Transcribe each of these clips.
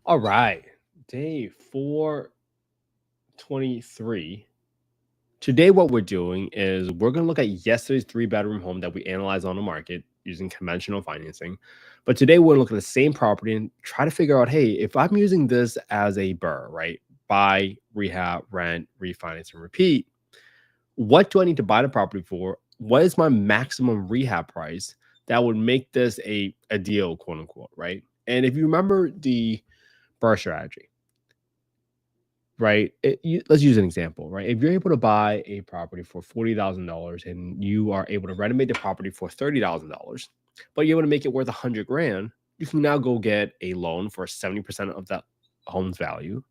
All right. Day 423. Today, what we're doing is we're going to look at yesterday's three-bedroom home that we analyzed on the market using conventional financing. But today, we're going to look at the same property and try to figure out, hey, if I'm using this as a BRRRR, right? Buy, rehab, rent, refinance, and repeat. What do I need to buy the property for? What is my maximum rehab price that would make this a deal, quote unquote, right? And if you remember the BRRRR strategy, right? Let's use an example, right? If you're able to buy a property for $40,000 and you are able to renovate the property for $30,000, but you're able to make it worth 100 grand, you can now go get a loan for 70% of that home's value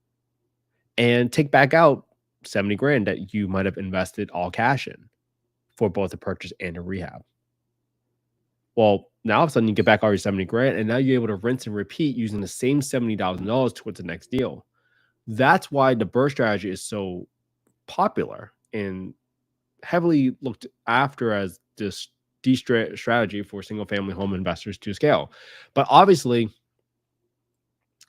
and take back out 70 grand that you might have invested all cash in for both a purchase and a rehab. Well, now all of a sudden you get back all your 70 grand and now you're able to rinse and repeat using the same $70,000 towards the next deal. That's why the BRRRR strategy is so popular and heavily looked after as this strategy for single family home investors to scale. But obviously,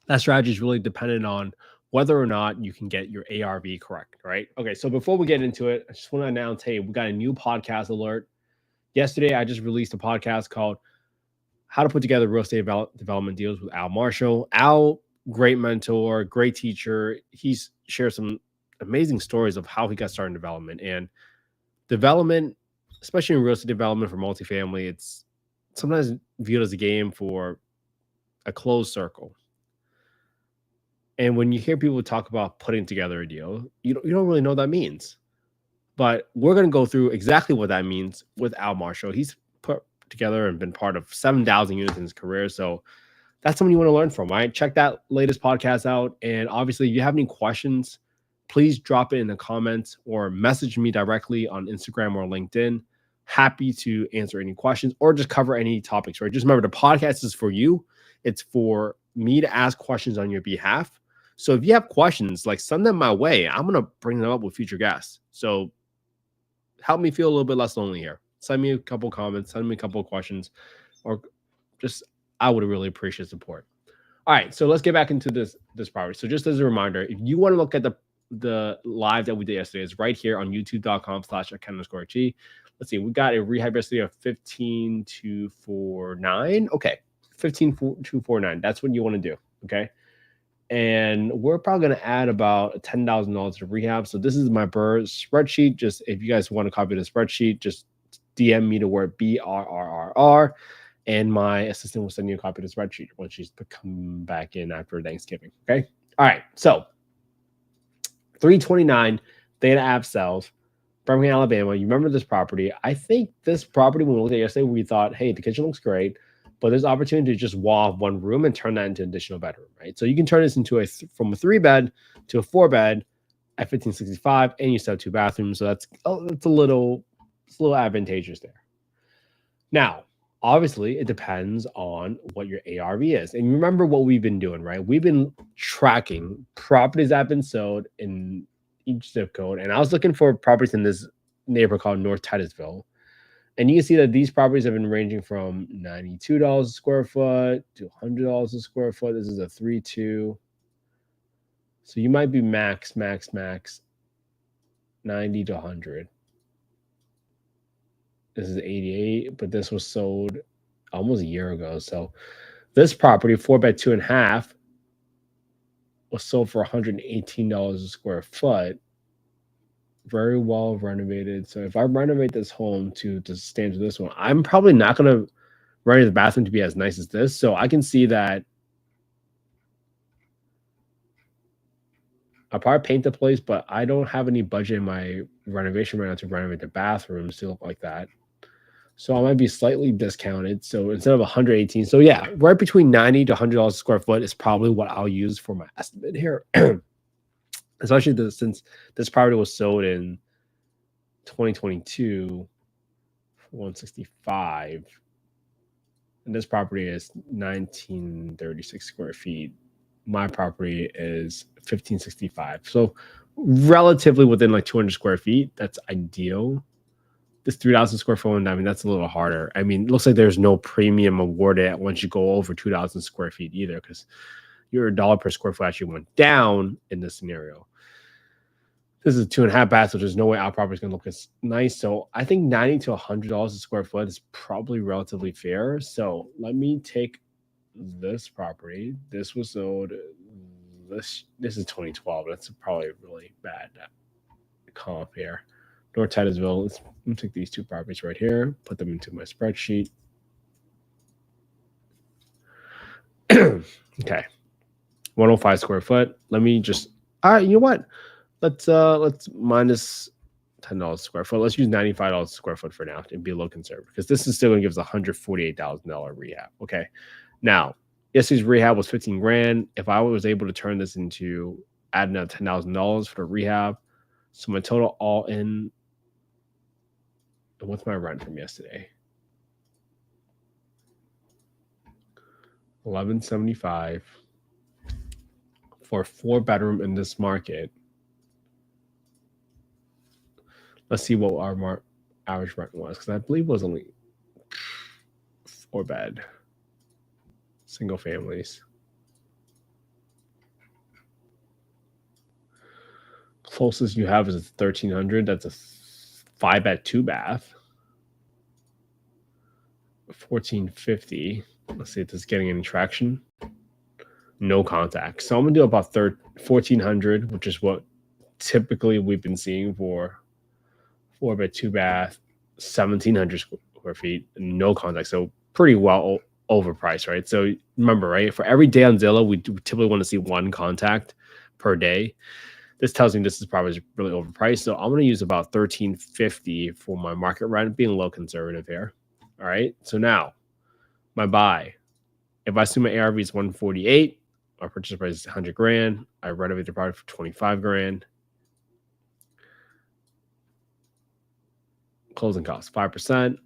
that strategy is really dependent on whether or not you can get your ARV correct, right? Okay, so before we get into it, I just want to announce, hey, we got a new podcast alert. Yesterday, I just released a podcast called How to Put Together Real Estate Development Deals with Al Marshall. Al, great mentor, great teacher. He's shared some amazing stories of how he got started in development. And development, especially in real estate development for multifamily, it's sometimes viewed as a game for a closed circle. And when you hear people talk about putting together a deal, you don't really know what that means. But we're going to go through exactly what that means with Al Marshall. He's put together and been part of 7,000 units in his career. So that's someone you want to learn from, right? Check that latest podcast out. And obviously, if you have any questions, please drop it in the comments or message me directly on Instagram or LinkedIn. Happy to answer any questions or just cover any topics, right? Just remember, the podcast is for you. It's for me to ask questions on your behalf. So if you have questions, like send them my way. I'm going to bring them up with future guests. So help me feel a little bit less lonely here. Send me a couple comments, send me a couple of questions, or just I would really appreciate support. All right, so let's get back into this property. So just as a reminder, if you want to look at the live that we did yesterday, it's right here on youtube.com/account_G. Let's see, we got a rehab yesterday of 15,249. Okay, 15,249. That's what you want to do. Okay. And we're probably going to add about $10,000 to rehab. So this is my BRRRR spreadsheet. Just if you guys want to copy the spreadsheet, just DM me the word BRRRR, and my assistant will send you a copy of the spreadsheet when she's come back in after Thanksgiving. Okay. All right. So 329 Theta Ave Sales, Birmingham, Alabama. You remember this property? I think this property, when we looked at it yesterday, we thought, hey, the kitchen looks great, but there's opportunity to just wall off one room and turn that into an additional bedroom, right? So you can turn this into from a 3-bed to a 4-bed at 1565, and you still have 2 bathrooms. So that's a little advantageous there. Now, obviously, it depends on what your ARV is. And remember what we've been doing, right? We've been tracking properties that have been sold in each zip code. And I was looking for properties in this neighborhood called North Titusville. And you can see that these properties have been ranging from $92 a square foot to $100 a square foot. This is a 3-2. So you might be max 90 to 100. This is 88, but this was sold almost a year ago. So this property, 4-bed, 2.5, was sold for $118 a square foot. Very well renovated. So if I renovate this home to stand to this one, I'm probably not going to renovate the bathroom to be as nice as this. So I can see that I'll probably paint the place, but I don't have any budget in my renovation right now to renovate the bathrooms to look like that. So I might be slightly discounted. So instead of 118, so yeah, right between $90 to $100 a square foot is probably what I'll use for my estimate here. Especially since this property was sold in 2022 for 165, and this property is 1936 square feet. My property is 1565, so relatively within like 200 square feet. That's ideal. This 3,000 square foot one, I mean, that's a little harder. I mean, it looks like there's no premium awarded once you go over 2,000 square feet either, because your dollar per square foot actually went down in this scenario. This is 2.5 baths, so there's no way our property is going to look as nice. So I think $90 to $100 a square foot is probably relatively fair. So let me take this property. This was sold. This is 2012. That's probably really bad comp here. North Titusville. Let me take these two properties right here, put them into my spreadsheet. Okay, 105 square foot. Let me just. All right, you know what? Let's minus $10 a square foot. Let's use $95 a square foot for now and be a little conservative because this is still going to give us $148,000 rehab. Okay, now yesterday's rehab was 15 grand. If I was able to turn this into adding up $10,000 for the rehab, so my total all in. What's my rent from yesterday? $1,175 for a 4-bedroom in this market. Let's see what our average rent was, because I believe it was only 4-bed single families. Closest you have is 1,300. That's a 5-bed 2-bath. 1,450. Let's see if this is getting any traction. No contact. So I'm gonna do about 1,400, which is what typically we've been seeing for 4-bed 2-bath, 1,700 square feet, no contact. So pretty well overpriced, right? So remember, right? For every day on Zillow, we typically want to see 1 contact per day. This tells me this is probably really overpriced. So I'm going to use about $1,350 for my market rent, being a little conservative here. All right. So now my buy, if I assume my ARV is 148, our purchase price is 100 grand. I renovate the property for 25 grand. Closing costs 5%,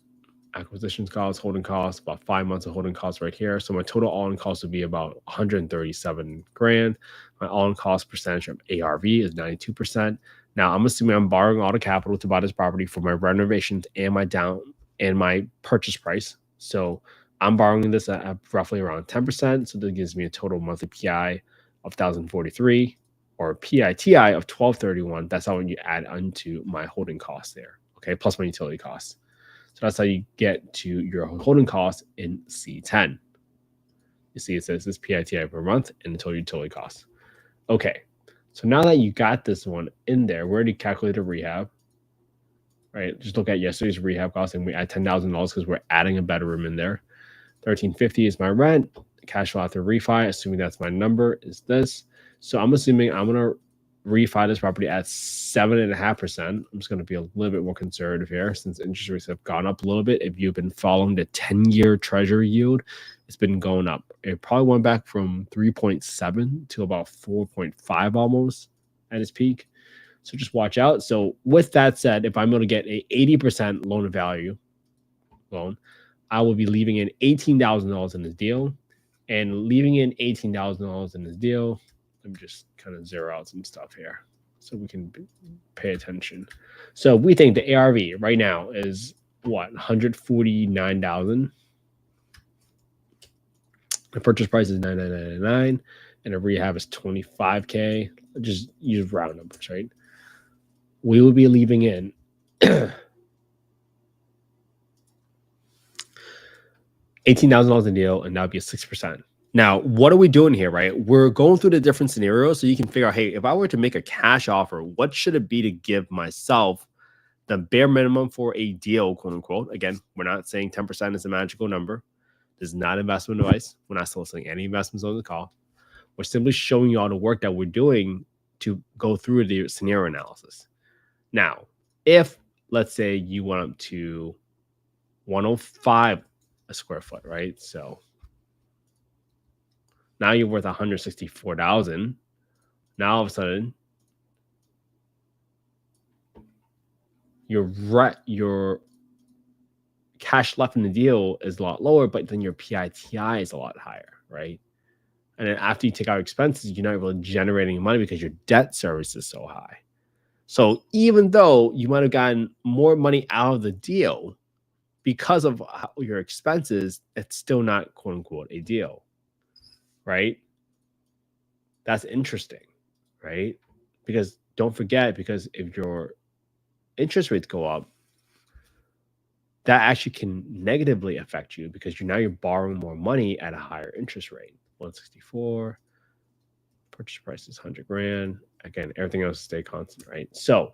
acquisitions costs, holding costs, about 5 months of holding costs right here. So my total all-in cost would be about 137 grand. My all-in cost percentage of ARV is 92%. Now I'm assuming I'm borrowing all the capital to buy this property for my renovations and my down and my purchase price. So I'm borrowing this at roughly around 10%. So that gives me a total monthly PI of 1,043 or PITI of 1,231. That's how you add onto my holding costs there. Okay, plus my utility costs. So that's how you get to your holding costs in C10. You see it says this PITI per month and the total utility costs. Okay, so now that you got this one in there, we already calculated rehab, right? Just look at yesterday's rehab cost and we add $10,000 because we're adding a bedroom in there. $1,350 is my rent. Cash flow after refi, assuming that's my number, is this. So I'm assuming I'm going to refi this property at 7.5%. I'm just going to be a little bit more conservative here since interest rates have gone up a little bit. If you've been following the 10-year treasury yield, it's been going up. It probably went back from 3.7 to about 4.5 almost at its peak. So just watch out. So with that said, if I'm going to get a 80% loan to value loan, I will be leaving in $18,000 in this deal, and leaving in $18,000 in this deal. Let me just kind of zero out some stuff here so we can pay attention. So we think the ARV right now is what, 149,000. The purchase price is $9,999, and a rehab is $25K. Just use round numbers, right? We will be leaving in $18,000 in the deal, and that would be a 6%. Now, what are we doing here, right? We're going through the different scenarios so you can figure out, hey, if I were to make a cash offer, what should it be to give myself the bare minimum for a deal, quote unquote? Again, we're not saying 10% is a magical number. This is not investment advice. We're not soliciting any investments on the call. We're simply showing you all the work that we're doing to go through the scenario analysis. Now, if, let's say, you went up to 105 a square foot, right? So now you're worth 164,000. Now all of a sudden, your cash left in the deal is a lot lower, but then your PITI is a lot higher, right? And then after you take out expenses, you're not really generating money because your debt service is so high. So even though you might have gotten more money out of the deal because of your expenses, it's still not, quote unquote, a deal, right? That's interesting, right? Because don't forget, because if your interest rates go up, that actually can negatively affect you because you're borrowing more money at a higher interest rate. 164, purchase price is 100 grand. Again, everything else stay constant, right? So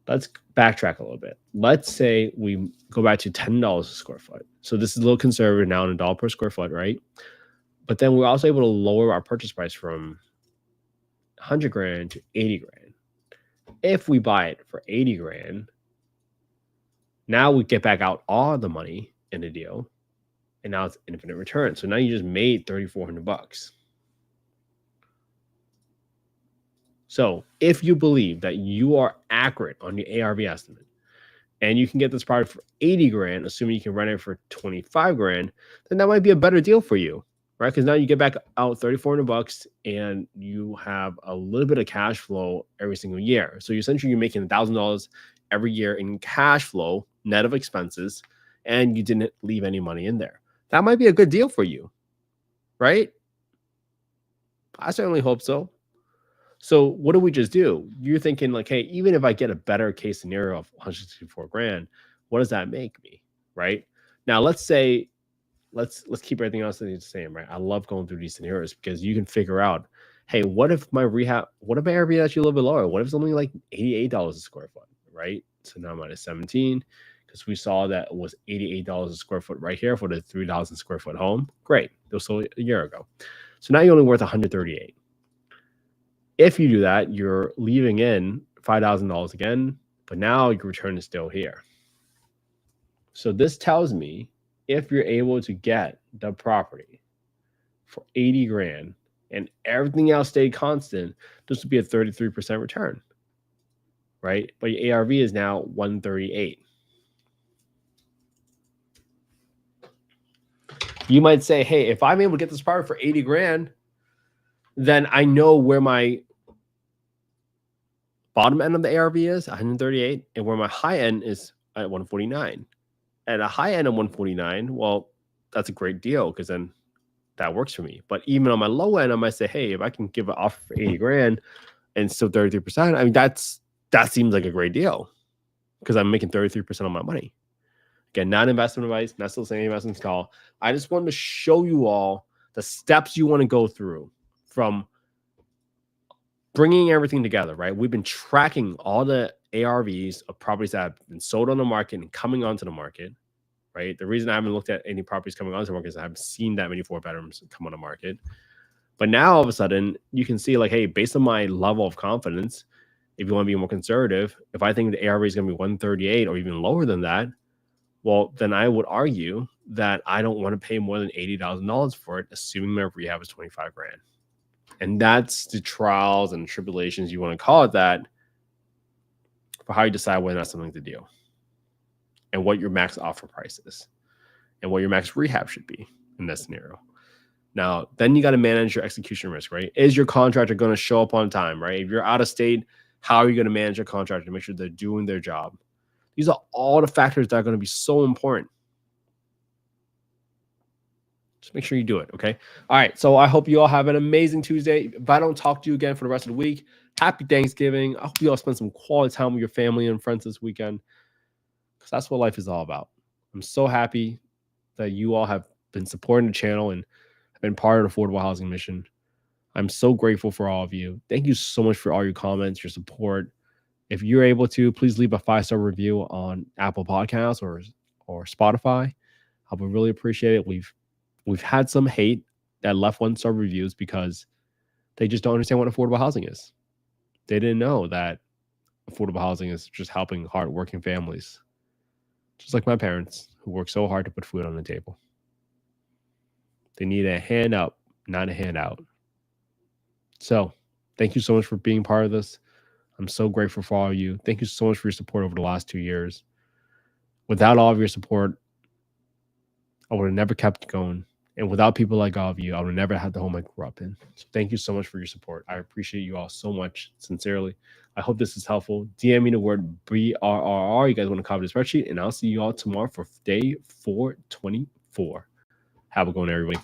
let's backtrack a little bit. Let's say we go back to $10 a square foot. So this is a little conservative now in a dollar per square foot, right? But then we're also able to lower our purchase price from 100 grand to 80 grand. If we buy it for 80 grand, now we get back out all the money in the deal, and now it's infinite return. So now you just made $3,400. So if you believe that you are accurate on your ARV estimate, and you can get this product for 80 grand, assuming you can rent it for 25 grand, then that might be a better deal for you, right? Because now you get back out $3,400 and you have a little bit of cash flow every single year. So essentially you're making $1,000 every year in cash flow, net of expenses, and you didn't leave any money in there. That might be a good deal for you, right? I certainly hope so. So what do we just do? You're thinking like, hey, even if I get a better case scenario of 164 grand, what does that make me, right? Now let's say, let's keep everything else the same, right? I love going through these scenarios because you can figure out, hey, what if my Airbnb is actually a little bit lower? What if it's only like $88 a square foot, right? So now minus 17, because we saw that it was $88 a square foot right here for the 3,000 square foot home. Great, it was sold a year ago. So now you're only worth 138. If you do that, you're leaving in $5,000 again, but now your return is still here. So this tells me if you're able to get the property for 80 grand and everything else stayed constant, this would be a 33% return, right? But your ARV is now 138. You might say, hey, if I'm able to get this property for 80 grand, then I know where my bottom end of the ARV is 138 and where my high end is at 149. At a high end of 149, well, that's a great deal because then that works for me. But even on my low end, I might say, hey, if I can give an offer for 80 grand and still 33%, I mean, that seems like a great deal because I'm making 33% on my money. Again, not investment advice, not soliciting any investment call. I just wanted to show you all the steps you want to go through from bringing everything together, right? We've been tracking all the ARVs of properties that have been sold on the market and coming onto the market, right? The reason I haven't looked at any properties coming onto the market is I haven't seen that many 4-bedrooms come on the market. But now all of a sudden you can see like, hey, based on my level of confidence, if you want to be more conservative, if I think the ARV is going to be 138 or even lower than that, well, then I would argue that I don't want to pay more than $80,000 for it, assuming my rehab is 25 grand. And that's the trials and tribulations, you want to call it that, for how you decide whether or not something's a deal and what your max offer price is and what your max rehab should be in that scenario. Now, then you got to manage your execution risk, right? Is your contractor going to show up on time, right? If you're out of state, how are you going to manage your contractor to make sure they're doing their job? These are all the factors that are going to be so important. Just make sure you do it, okay? All right, so I hope you all have an amazing Tuesday. If I don't talk to you again for the rest of the week, happy Thanksgiving. I hope you all spend some quality time with your family and friends this weekend because that's what life is all about. I'm so happy that you all have been supporting the channel and have been part of the Affordable Housing Mission. I'm so grateful for all of you. Thank you so much for all your comments, your support. If you're able to, please leave a 5-star review on Apple Podcasts or Spotify. I would really appreciate it. We've had some hate that left 1-star reviews because they just don't understand what affordable housing is. They didn't know that affordable housing is just helping hardworking families, just like my parents who work so hard to put food on the table. They need a hand up, not a handout. So thank you so much for being part of this. I'm so grateful for all of you. Thank you so much for your support over the last 2 years. Without all of your support, I would have never kept going. And without people like all of you, I would have never had the home I grew up in. So thank you so much for your support. I appreciate you all so much, sincerely. I hope this is helpful. DM me the word BRRR. You guys want to copy the spreadsheet, and I'll see you all tomorrow for day 424. Have a good one, everybody.